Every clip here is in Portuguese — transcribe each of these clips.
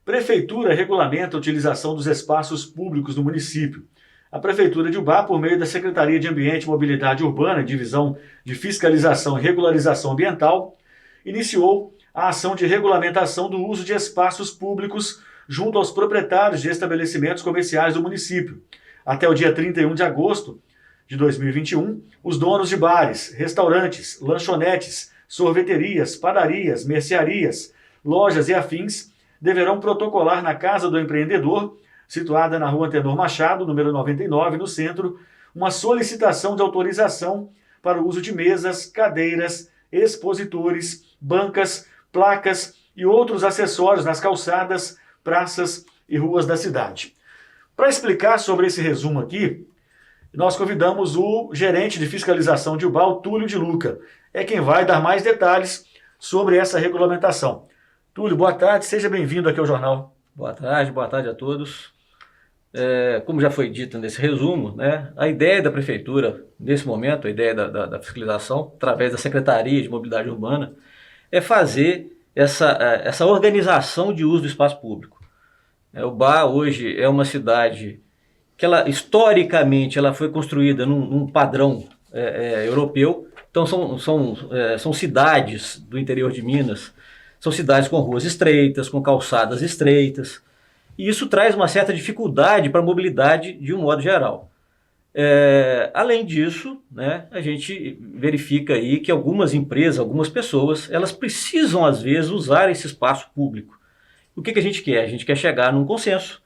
Prefeitura regulamenta a utilização dos espaços públicos do município. A Prefeitura de Ubá, por meio da Secretaria de Ambiente e Mobilidade Urbana, Divisão de Fiscalização e Regularização Ambiental, iniciou a ação de regulamentação do uso de espaços públicos junto aos proprietários de estabelecimentos comerciais do município. Até o dia 31 de agosto de 2021, os donos de bares, restaurantes, lanchonetes, sorveterias, padarias, mercearias, lojas e afins deverão protocolar na Casa do Empreendedor, situada na Rua Antenor Machado, número 99, no centro, uma solicitação de autorização para o uso de mesas, cadeiras, expositores, bancas, placas e outros acessórios nas calçadas, praças e ruas da cidade. Para explicar sobre esse resumo aqui, nós convidamos o gerente de fiscalização de Ubá, o Túlio de Luca. É quem vai dar mais detalhes sobre essa regulamentação. Túlio, boa tarde, seja bem-vindo aqui ao jornal. Boa tarde a todos. Como já foi dito nesse resumo, né, a ideia da Prefeitura, nesse momento, a ideia da fiscalização, através da Secretaria de Mobilidade Urbana, é fazer essa organização de uso do espaço público. Ubá hoje é uma cidade que historicamente ela foi construída num padrão europeu. Então são cidades do interior de Minas, são cidades com ruas estreitas, com calçadas estreitas, e isso traz uma certa dificuldade para a mobilidade de um modo geral. Além disso, né, a gente verifica aí que algumas empresas, algumas pessoas, elas precisam às vezes usar esse espaço público. O que a gente quer? A gente quer chegar num consenso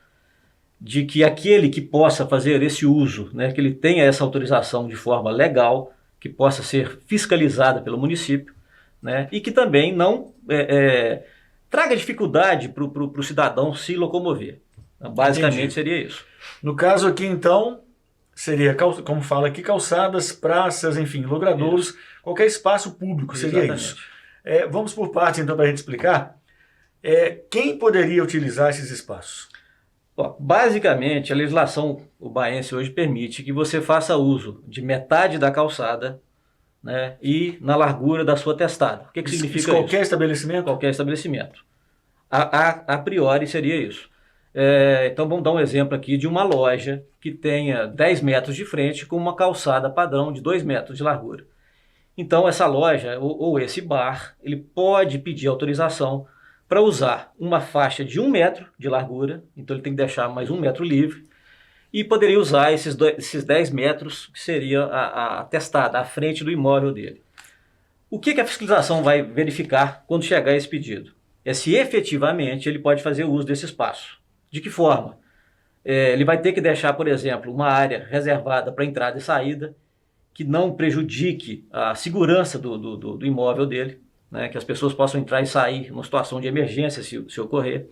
de que aquele que possa fazer esse uso, né, que ele tenha essa autorização de forma legal, que possa ser fiscalizada pelo município, né, e que também não traga dificuldade para o cidadão se locomover. Então, basicamente Entendi. Seria isso. No caso aqui, então, seria, como fala aqui, calçadas, praças, enfim, logradouros, isso. Qualquer espaço público seria Exatamente. Isso. Vamos por partes, então, para a gente explicar. Quem poderia utilizar esses espaços? Basicamente, a legislação ubaense hoje permite que você faça uso de metade da calçada, né, e na largura da sua testada. O que significa isso? Qualquer estabelecimento? Qualquer estabelecimento. A priori seria isso. Então vamos dar um exemplo aqui de uma loja que tenha 10 metros de frente com uma calçada padrão de 2 metros de largura. Então essa loja ou esse bar, ele pode pedir autorização para usar uma faixa de 1 metro de largura, então ele tem que deixar mais 1 metro livre, e poderia usar esses 10 metros, que seria a testada, à frente do imóvel dele. O que a fiscalização vai verificar quando chegar esse pedido? É se efetivamente ele pode fazer uso desse espaço. De que forma? Ele vai ter que deixar, por exemplo, uma área reservada para entrada e saída, que não prejudique a segurança do imóvel dele, né, que as pessoas possam entrar e sair numa situação de emergência, se ocorrer.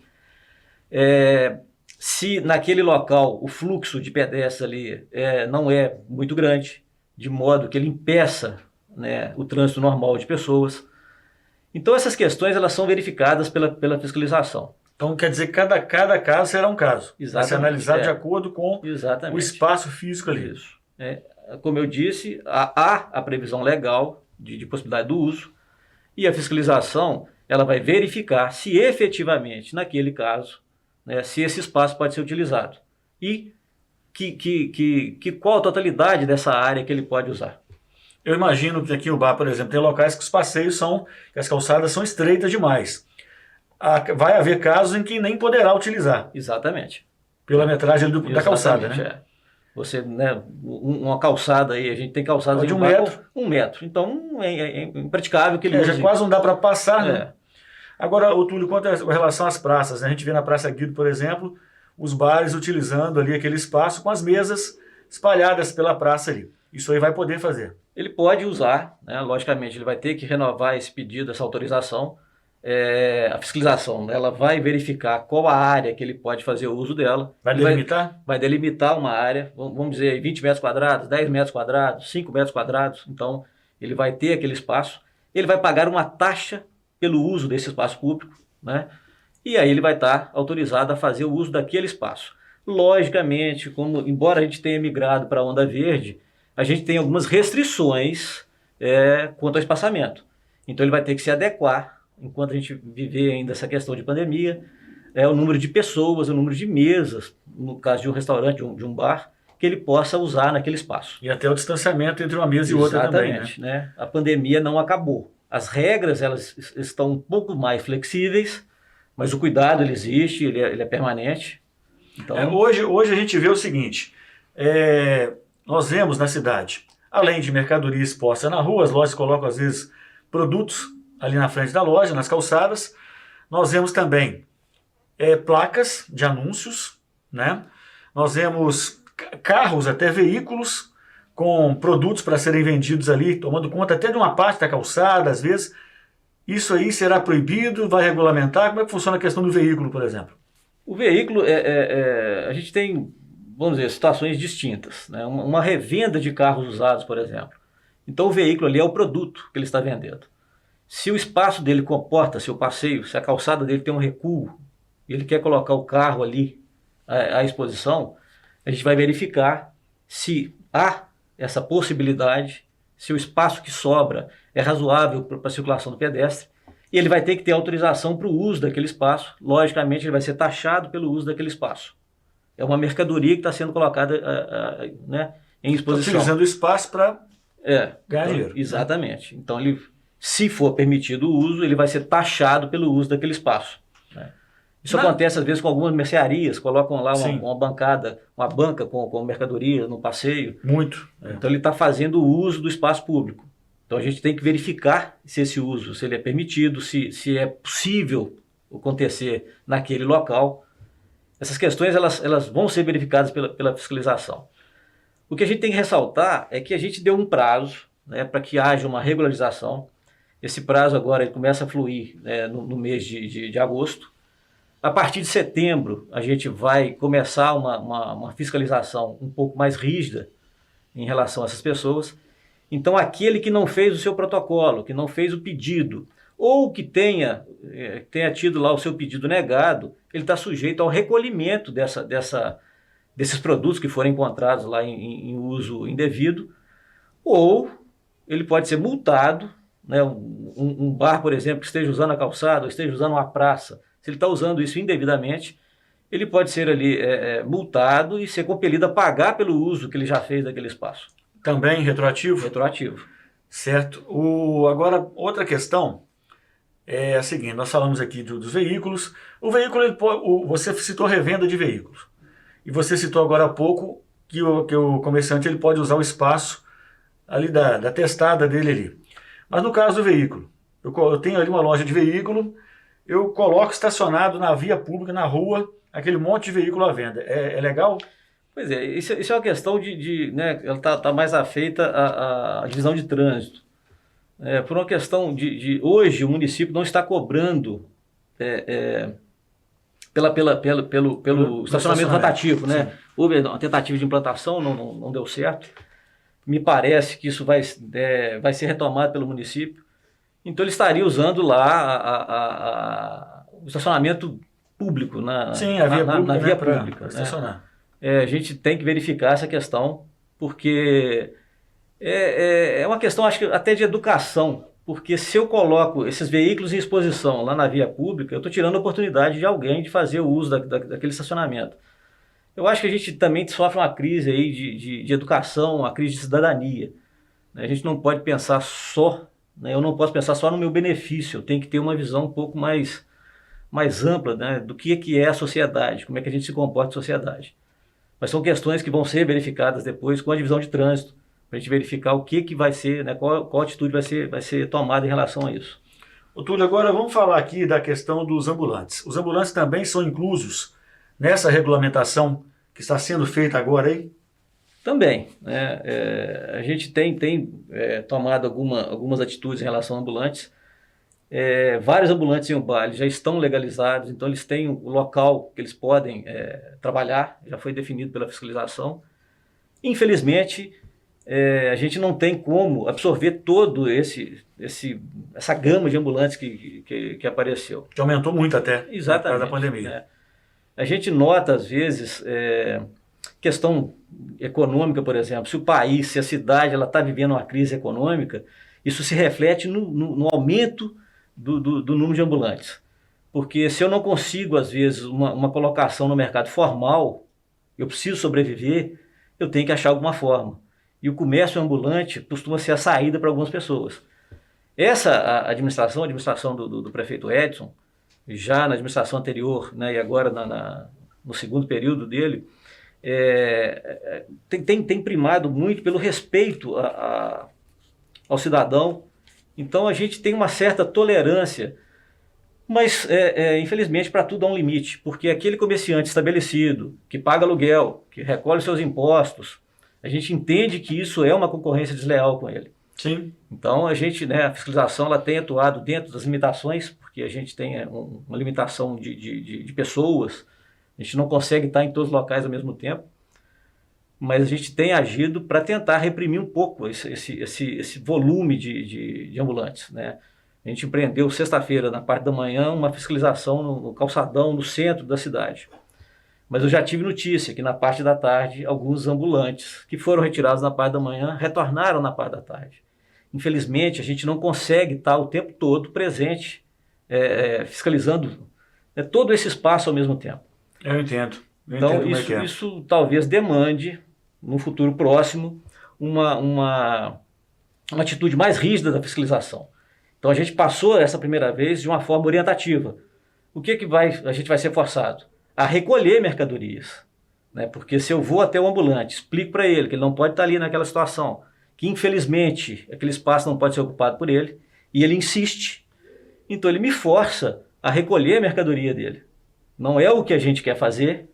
Se naquele local o fluxo de pedestres ali não é muito grande, de modo que ele impeça, né, o trânsito normal de pessoas. Então essas questões elas são verificadas pela fiscalização. Então quer dizer que cada caso será um caso. Exatamente. Vai ser analisado de acordo com Exatamente. O espaço físico ali. Isso. Como eu disse, há a previsão legal de possibilidade do uso, e a fiscalização ela vai verificar se efetivamente naquele caso, né, se esse espaço pode ser utilizado e qual a totalidade dessa área que ele pode usar. Eu imagino que aqui em Ubá, por exemplo, tem locais que os passeios que as calçadas são estreitas demais. Vai haver casos em que nem poderá utilizar. Exatamente. Pela metragem da calçada, né? Você, né, uma calçada aí, a gente tem calçadas de 1 metro. 1 metro. Então é impraticável que ele use. Já quase não dá para passar, né? Agora, Túlio, quanto a relação às praças, né? A gente vê na Praça Guido, por exemplo, os bares utilizando ali aquele espaço com as mesas espalhadas pela praça ali. Isso aí vai poder fazer. Ele pode usar, né? Logicamente, ele vai ter que renovar esse pedido, essa autorização. A fiscalização, ela vai verificar qual a área que ele pode fazer o uso dela. Vai delimitar? Vai delimitar uma área, vamos dizer, 20 metros quadrados, 10 metros quadrados, 5 metros quadrados. Então, ele vai ter aquele espaço. Ele vai pagar uma taxa pelo uso desse espaço público, né? E aí ele vai estar autorizado a fazer o uso daquele espaço. Logicamente, embora a gente tenha migrado para a onda verde, a gente tem algumas restrições quanto ao espaçamento. Então ele vai ter que se adequar, enquanto a gente viver ainda essa questão de pandemia, o número de pessoas, o número de mesas, no caso de um restaurante, de um bar, que ele possa usar naquele espaço. E até o distanciamento entre uma mesa e outra também, né? Exatamente, né? A pandemia não acabou. As regras, elas estão um pouco mais flexíveis, mas o cuidado, ele existe, ele é permanente. Então... Hoje a gente vê o seguinte, nós vemos na cidade, além de mercadoria exposta na rua, as lojas colocam às vezes produtos ali na frente da loja, nas calçadas, nós vemos também placas de anúncios, né? Nós vemos carros, até veículos, com produtos para serem vendidos ali, tomando conta até de uma parte da calçada, às vezes. Isso aí será proibido, vai regulamentar? Como é que funciona a questão do veículo, por exemplo? O veículo, a gente tem, vamos dizer, situações distintas, né? Uma revenda de carros usados, por exemplo. Então o veículo ali é o produto que ele está vendendo. Se o espaço dele comporta seu passeio, se a calçada dele tem um recuo, e ele quer colocar o carro ali à exposição, a gente vai verificar se há essa possibilidade, se o espaço que sobra é razoável para a circulação do pedestre, e ele vai ter que ter autorização para o uso daquele espaço. Logicamente, ele vai ser taxado pelo uso daquele espaço. É uma mercadoria que está sendo colocada né, em exposição. Utilizando o espaço para ganhar dinheiro. Exatamente. Então, se for permitido o uso, ele vai ser taxado pelo uso daquele espaço. Né? Isso acontece às vezes com algumas mercearias, colocam lá uma bancada, uma banca com mercadoria no passeio. Muito. Então ele está fazendo o uso do espaço público. Então a gente tem que verificar se esse uso, se ele é permitido, se é possível acontecer naquele local. Essas questões elas vão ser verificadas pela fiscalização. O que a gente tem que ressaltar é que a gente deu um prazo, né, para que haja uma regularização. Esse prazo agora ele começa a fluir, né, no mês de agosto. A partir de setembro, a gente vai começar uma fiscalização um pouco mais rígida em relação a essas pessoas. Então, aquele que não fez o seu protocolo, que não fez o pedido, ou que tenha tido lá o seu pedido negado, ele está sujeito ao recolhimento desses produtos que forem encontrados lá em uso indevido, ou ele pode ser multado, né? Um bar, por exemplo, que esteja usando a calçada, ou esteja usando uma praça, se ele está usando isso indevidamente, ele pode ser ali multado e ser compelido a pagar pelo uso que ele já fez daquele espaço. Também retroativo? Retroativo. Certo. Agora, outra questão é a seguinte, nós falamos aqui dos veículos. O veículo, você citou revenda de veículos. E você citou agora há pouco que o comerciante ele pode usar o espaço ali da testada dele ali. Mas no caso do veículo, eu tenho ali uma loja de veículo, eu coloco estacionado na via pública, na rua, aquele monte de veículo à venda. É legal? Pois é, isso é uma questão né, ela está mais afeita à divisão de trânsito. Por uma questão hoje o município não está cobrando pelo estacionamento rotativo, né? Houve uma tentativa de implantação, não deu certo. Me parece que isso vai ser retomado pelo município. Então ele estaria usando lá o estacionamento público, na via pública. Para estacionar. A gente tem que verificar essa questão, porque é uma questão, acho que até de educação, porque se eu coloco esses veículos em exposição lá na via pública, eu estou tirando a oportunidade de alguém de fazer o uso daquele estacionamento. Eu acho que a gente também sofre uma crise aí de educação, uma crise de cidadania. A gente não pode pensar só, né? Eu não posso pensar só no meu benefício, eu tenho que ter uma visão um pouco mais ampla, né, do que é a sociedade, como é que a gente se comporta em sociedade. Mas são questões que vão ser verificadas depois com a divisão de trânsito, para a gente verificar o que vai ser, né, qual atitude vai ser tomada em relação a isso. Ô Túlio, agora vamos falar aqui da questão dos ambulantes. Os ambulantes também são inclusos nessa regulamentação que está sendo feita agora aí? Também. Né, a gente tem tomado algumas atitudes em relação a ambulantes. Vários ambulantes em Umbale já estão legalizados, então eles têm o local que eles podem trabalhar, já foi definido pela fiscalização. Infelizmente, a gente não tem como absorver todo essa gama de ambulantes que apareceu. Que aumentou muito até. Exatamente. Por causa da pandemia. A gente nota, às vezes, questão econômica, por exemplo, se a cidade está vivendo uma crise econômica, isso se reflete no aumento do número de ambulantes. porque se eu não consigo, às vezes, uma colocação no mercado formal, eu preciso sobreviver, eu tenho que achar alguma forma. E o comércio ambulante costuma ser a saída para algumas pessoas. A administração do prefeito Edson, já na administração anterior, né, e agora no segundo período dele, tem primado muito pelo respeito ao cidadão. Então a gente tem uma certa tolerância, mas infelizmente para tudo há um limite, porque aquele comerciante estabelecido, que paga aluguel, que recolhe seus impostos, a gente entende que isso é uma concorrência desleal com ele. Sim. Então a fiscalização ela tem atuado dentro das limitações, porque a gente tem uma limitação de pessoas, a gente não consegue estar em todos os locais ao mesmo tempo, mas a gente tem agido para tentar reprimir um pouco esse volume de ambulantes, né? A gente empreendeu sexta-feira, na parte da manhã, uma fiscalização no calçadão, no centro da cidade. Mas eu já tive notícia que na parte da tarde, alguns ambulantes que foram retirados na parte da manhã, retornaram na parte da tarde. Infelizmente, a gente não consegue estar o tempo todo presente, fiscalizando todo esse espaço ao mesmo tempo. Eu entendo. Então, isso talvez demande, no futuro próximo, uma atitude mais rígida da fiscalização. Então, a gente passou essa primeira vez de uma forma orientativa. O que a gente vai ser forçado? A recolher mercadorias. Né? Porque se eu vou até o ambulante, explico para ele que ele não pode estar ali naquela situação, que infelizmente aquele espaço não pode ser ocupado por ele, e ele insiste, então ele me força a recolher a mercadoria dele. Não é o que a gente quer fazer,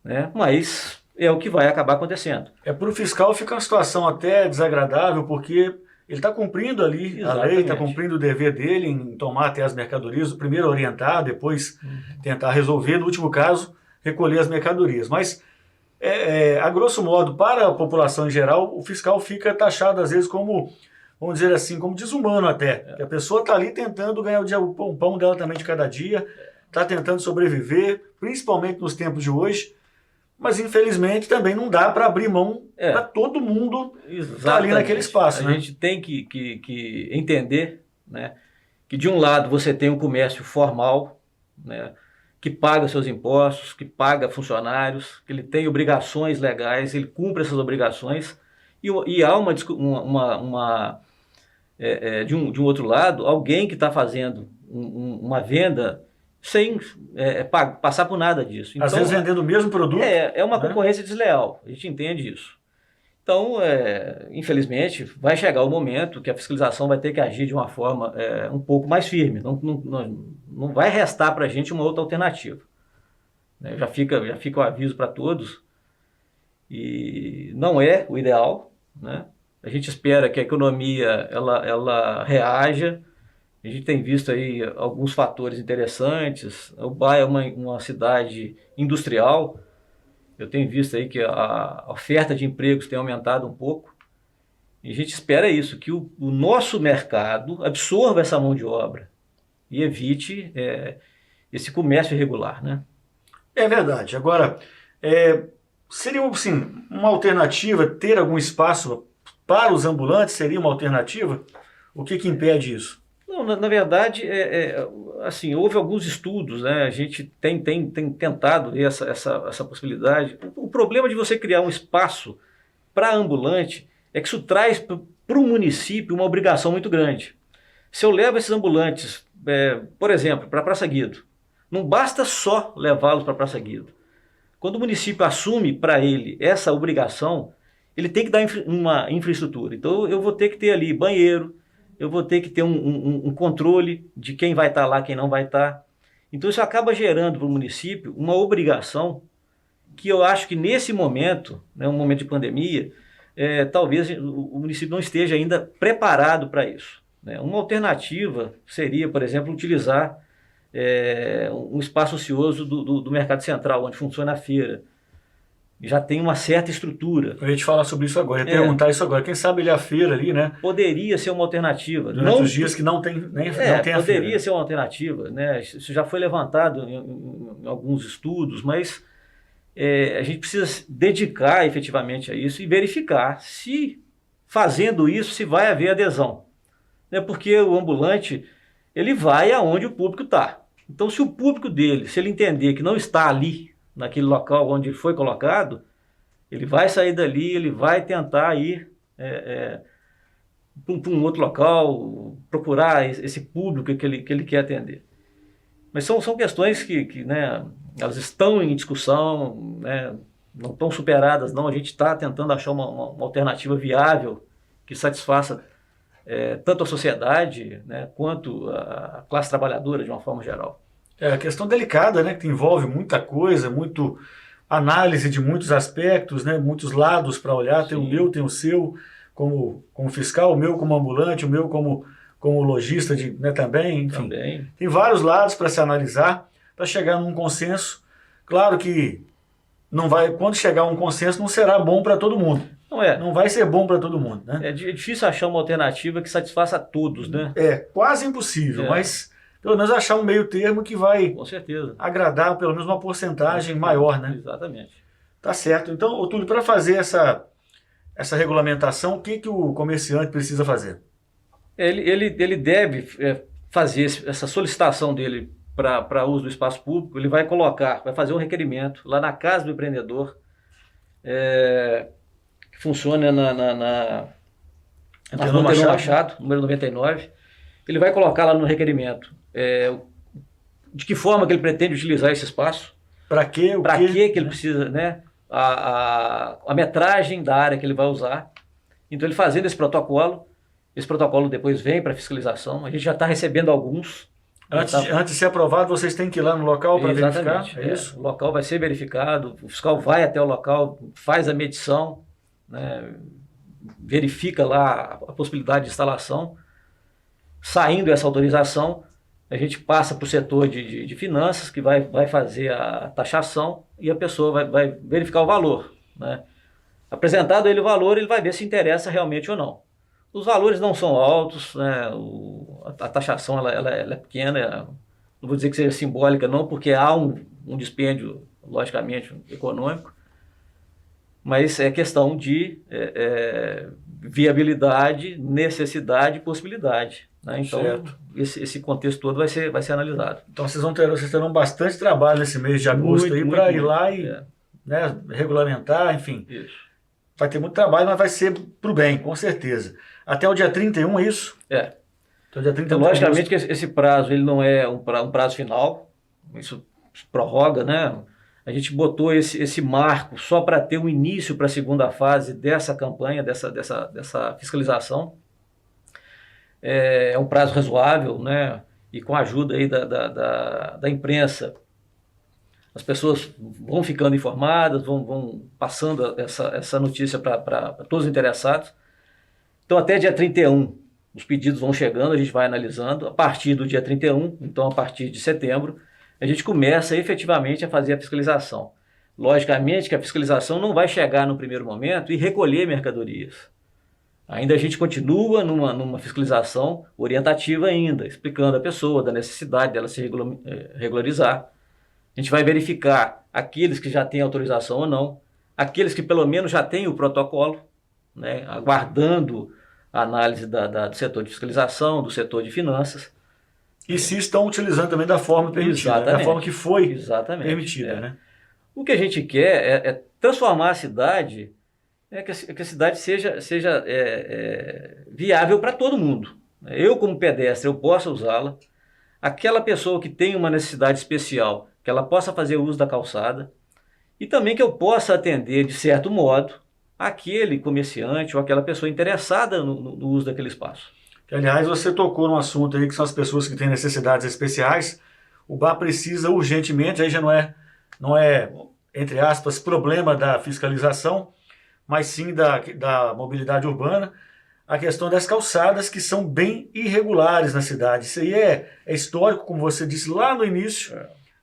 né? Mas é o que vai acabar acontecendo. Para o fiscal fica uma situação até desagradável, porque ele está cumprindo ali a lei, está cumprindo o dever dele em tomar até as mercadorias, primeiro orientar, depois tentar resolver, no último caso, recolher as mercadorias. Mas, a grosso modo, para a população em geral, o fiscal fica taxado às vezes como, vamos dizer assim, como desumano até. Que a pessoa está ali tentando ganhar o pão dela também de cada dia, está tentando sobreviver, principalmente nos tempos de hoje. Mas, infelizmente, também não dá para abrir mão para todo mundo estar ali naquele espaço. A gente tem que entender, né, que, de um lado, você tem um comércio formal, né, que paga seus impostos, que paga funcionários, que ele tem obrigações legais, ele cumpre essas obrigações, e há de um outro lado, alguém que está fazendo uma venda sem passar por nada disso. Então, às vezes vendendo o mesmo produto. É uma concorrência desleal, a gente entende isso. Então, infelizmente, vai chegar o momento que a fiscalização vai ter que agir de uma forma um pouco mais firme. Não vai restar para a gente uma outra alternativa. Né? Já fica o aviso para todos. E não é o ideal, né? A gente espera que a economia ela reaja. A gente tem visto aí alguns fatores interessantes. O Ubá é uma cidade industrial. Eu tenho visto aí que a oferta de empregos tem aumentado um pouco. E a gente espera isso, que o nosso mercado absorva essa mão de obra e evite esse comércio irregular, né? É verdade. Agora, seria assim, uma alternativa ter algum espaço para os ambulantes? Seria uma alternativa? O que impede isso? Não, na verdade, assim, houve alguns estudos, né? A gente tem tentado ver essa possibilidade. O problema de você criar um espaço para ambulante é que isso traz para o município uma obrigação muito grande. Se eu levo esses ambulantes, por exemplo, para Praça Guido, não basta só levá-los para Praça Guido. Quando o município assume para ele essa obrigação, ele tem que dar uma infraestrutura. Então eu vou ter que ter ali banheiro, eu vou ter que ter um controle de quem vai estar lá, quem não vai estar. Então isso acaba gerando para o município uma obrigação que eu acho que nesse momento, né, um momento de pandemia, talvez o município não esteja ainda preparado para isso. Né? Uma alternativa seria, por exemplo, utilizar um espaço ocioso do Mercado Central, onde funciona a feira. Já tem uma certa estrutura. Eu ia te falar sobre isso agora, eu ia perguntar isso agora. Quem sabe ele é a feira ali, né? Poderia ser uma alternativa. Durante os dias que não tem a feira. Poderia ser uma alternativa, né? Isso já foi levantado em alguns estudos, mas a gente precisa dedicar efetivamente a isso e verificar se, fazendo isso, se vai haver adesão. Né? Porque o ambulante, ele vai aonde o público está. Então, se o público dele, se ele entender que não está ali, naquele local onde ele foi colocado, ele vai sair dali, ele vai tentar ir para um outro local, procurar esse público que ele quer atender. Mas são questões que né, elas estão em discussão, né, não estão superadas, não. A gente está tentando achar uma alternativa viável que satisfaça tanto a sociedade, né, quanto a classe trabalhadora de uma forma geral. É uma questão delicada, né, que envolve muita coisa, muito análise de muitos aspectos, né, muitos lados para olhar. Sim. Tem o meu, tem o seu como fiscal, o meu como ambulante, o meu como lojista né, também, enfim. Também. Tem vários lados para se analisar, para chegar num consenso. Claro que quando chegar a um consenso não será bom para todo mundo. Não vai ser bom para todo mundo, né? É difícil achar uma alternativa que satisfaça a todos, né? É quase impossível, mas pelo menos achar um meio termo que vai, com certeza, agradar pelo menos uma porcentagem maior, né? Exatamente. Tá certo. Então, Túlio, para fazer essa regulamentação, o que o comerciante precisa fazer? Ele deve fazer essa solicitação dele para uso do espaço público. Ele vai fazer um requerimento lá na Casa do Empreendedor, que funciona na Monteiro Machado, número 99. Ele vai colocar lá no requerimento de que forma que ele pretende utilizar esse espaço. Para quê? Para que ele precisa, né? A metragem da área que ele vai usar. Então, ele fazendo esse protocolo depois vem para fiscalização. A gente já está recebendo alguns. Antes de ser aprovado, vocês têm que ir lá no local para verificar? É isso? O local vai ser verificado, o fiscal vai até o local, faz a medição, né, verifica lá a possibilidade de instalação. Saindo essa autorização, a gente passa para o setor de finanças, que vai fazer a taxação e a pessoa vai verificar o valor, né? Apresentado ele o valor, ele vai ver se interessa realmente ou não. Os valores não são altos, né? A taxação ela é pequena, não vou dizer que seja simbólica não, porque há um dispêndio, logicamente, econômico, mas é questão de viabilidade, necessidade e possibilidade. Né? Então, esse contexto todo vai ser analisado. Então, vocês terão bastante trabalho nesse mês de agosto para ir lá e né, regulamentar, enfim. Isso. Vai ter muito trabalho, mas vai ser para o bem, com certeza. Até o dia 31, é isso? Então, dia 31 logicamente que esse prazo ele não é um prazo final, isso prorroga, né? A gente botou esse marco só para ter um início para a segunda fase dessa campanha, dessa fiscalização. É um prazo razoável, né? E com a ajuda aí da imprensa, as pessoas vão ficando informadas, vão passando essa notícia para todos os interessados. Então, até dia 31, os pedidos vão chegando, a gente vai analisando. A partir do dia 31, então a partir de setembro, a gente começa efetivamente a fazer a fiscalização. Logicamente que a fiscalização não vai chegar no primeiro momento e recolher mercadorias. Ainda a gente continua numa fiscalização orientativa ainda, explicando a pessoa da necessidade dela se regularizar. A gente vai verificar aqueles que já têm autorização ou não, aqueles que pelo menos já têm o protocolo, né, aguardando a análise do setor de fiscalização, do setor de finanças. E se estão utilizando também da forma permitida, da forma que foi permitida. Né? O que a gente quer é transformar a cidade, que a cidade seja viável para todo mundo. Eu, como pedestre, eu possa usá-la. Aquela pessoa que tem uma necessidade especial, que ela possa fazer uso da calçada. E também que eu possa atender, de certo modo, aquele comerciante ou aquela pessoa interessada no uso daquele espaço. Aliás, você tocou num assunto aí que são as pessoas que têm necessidades especiais. O bar precisa urgentemente, aí já não é, entre aspas, problema da fiscalização, mas sim da mobilidade urbana, a questão das calçadas que são bem irregulares na cidade. Isso aí é histórico, como você disse lá no início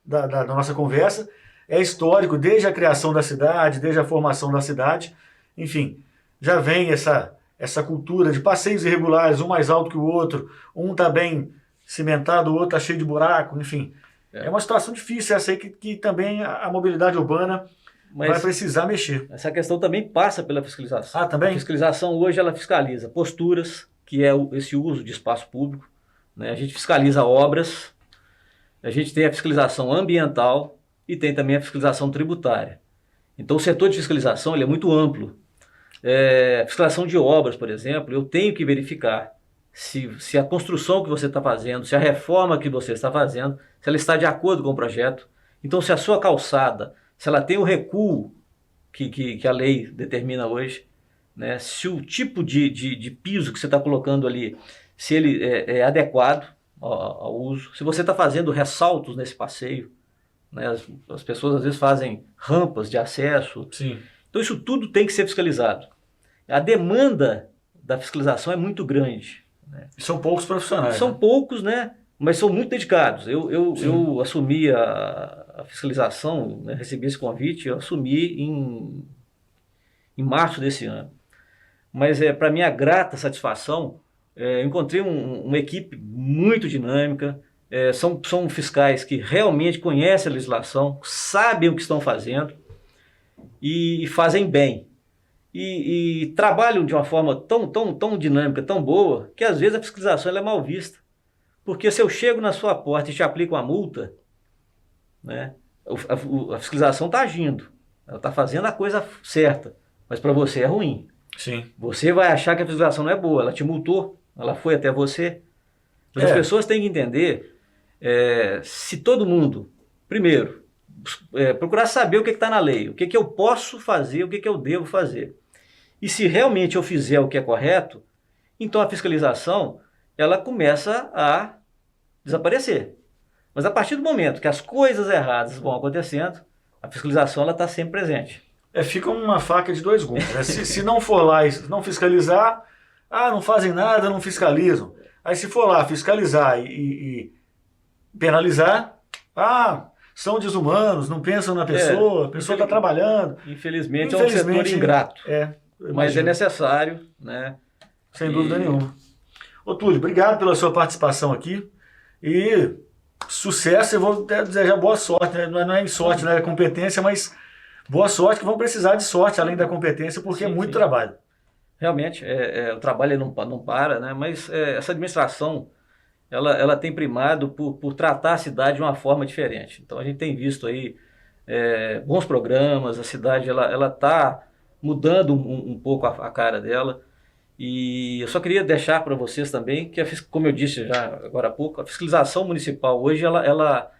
da nossa conversa, é histórico desde a criação da cidade, desde a formação da cidade. Enfim, já vem essa cultura de passeios irregulares, um mais alto que o outro, um está bem cimentado, o outro está cheio de buraco, enfim. É uma situação difícil essa aí que também a mobilidade urbana vai precisar mexer. Essa questão também passa pela fiscalização. Ah, também? A fiscalização hoje ela fiscaliza posturas, que é esse uso de espaço público, né? A gente fiscaliza obras, a gente tem a fiscalização ambiental e tem também a fiscalização tributária. Então o setor de fiscalização ele é muito amplo. Fiscalização de obras, por exemplo, eu tenho que verificar se a construção que você está fazendo, se a reforma que você está fazendo, se ela está de acordo com o projeto. Então se a sua calçada, se ela tem o recuo que a lei determina hoje, né? Se o tipo de piso que você está colocando ali, se ele é adequado ao uso, se você está fazendo ressaltos nesse passeio, né? As pessoas às vezes fazem rampas de acesso. Sim. Então isso tudo tem que ser fiscalizado. A demanda da fiscalização é muito grande, né? São poucos profissionais. São né? poucos, né? Mas são muito dedicados. Eu assumi a fiscalização, né? Recebi esse convite, eu assumi em março desse ano. Mas para minha grata satisfação, encontrei uma equipe muito dinâmica, são fiscais que realmente conhecem a legislação, sabem o que estão fazendo e fazem bem. E trabalham de uma forma tão dinâmica, tão boa, que às vezes a fiscalização ela é mal vista. Porque se eu chego na sua porta e te aplico uma multa, né, a fiscalização está agindo, ela está fazendo a coisa certa, mas para você é ruim. Sim. Você vai achar que a fiscalização não é boa, ela te multou, ela foi até você. Mas as pessoas têm que entender, se todo mundo, primeiro, procurar saber o que está na lei, o que eu posso fazer, o que eu devo fazer. E se realmente eu fizer o que é correto, então a fiscalização ela começa a desaparecer. Mas a partir do momento que as coisas erradas vão acontecendo, a fiscalização está sempre presente. Fica uma faca de dois gumes. Né? Se não for lá e não fiscalizar, não fazem nada, não fiscalizam. Aí se for lá fiscalizar e penalizar, são desumanos, não pensam na pessoa, a pessoa está trabalhando. Infelizmente é um setor ingrato. Mas é necessário, né? Sem dúvida nenhuma. Ô Túlio, obrigado pela sua participação aqui e sucesso. Eu vou desejar boa sorte, né? Não é sorte, né? É competência, mas boa sorte, que vão precisar de sorte além da competência, porque é muito trabalho. Realmente, o trabalho não para, né? Mas essa administração ela tem primado por tratar a cidade de uma forma diferente. Então a gente tem visto aí bons programas, a cidade ela está mudando um pouco a cara dela. E eu só queria deixar para vocês também que, como eu disse já agora há pouco, a fiscalização municipal hoje ela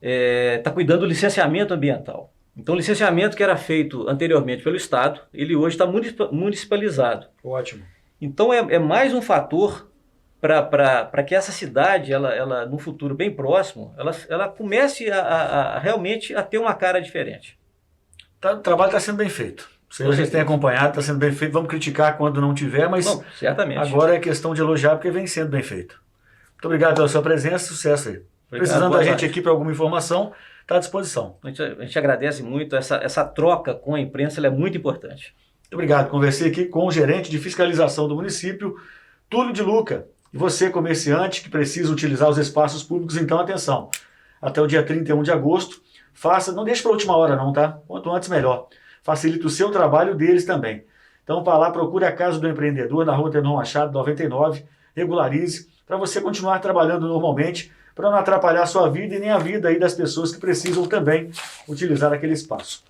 está cuidando do licenciamento ambiental. Então o licenciamento que era feito anteriormente pelo Estado, ele hoje está municipalizado. Ótimo. Então é mais um fator para que essa cidade, ela no futuro bem próximo, ela comece realmente a ter uma cara diferente. O trabalho está sendo bem feito. Vocês têm acompanhado, está sendo bem feito. Vamos criticar quando não tiver, mas certamente. Agora é questão de elogiar porque vem sendo bem feito. Muito obrigado pela sua presença, sucesso aí. Obrigado, precisando da gente aqui para alguma informação, está à disposição. A gente agradece muito, essa troca com a imprensa ela é muito importante. Muito obrigado. Conversei aqui com o gerente de fiscalização do município, Túlio de Luca. E você, comerciante que precisa utilizar os espaços públicos, então atenção. Até o dia 31 de agosto, não deixe para a última hora não, tá? Quanto antes melhor. Facilita o seu trabalho deles também. Então, para lá, procure a Casa do Empreendedor, na Rua Tenon Machado, 99, regularize, para você continuar trabalhando normalmente, para não atrapalhar a sua vida e nem a vida aí das pessoas que precisam também utilizar aquele espaço.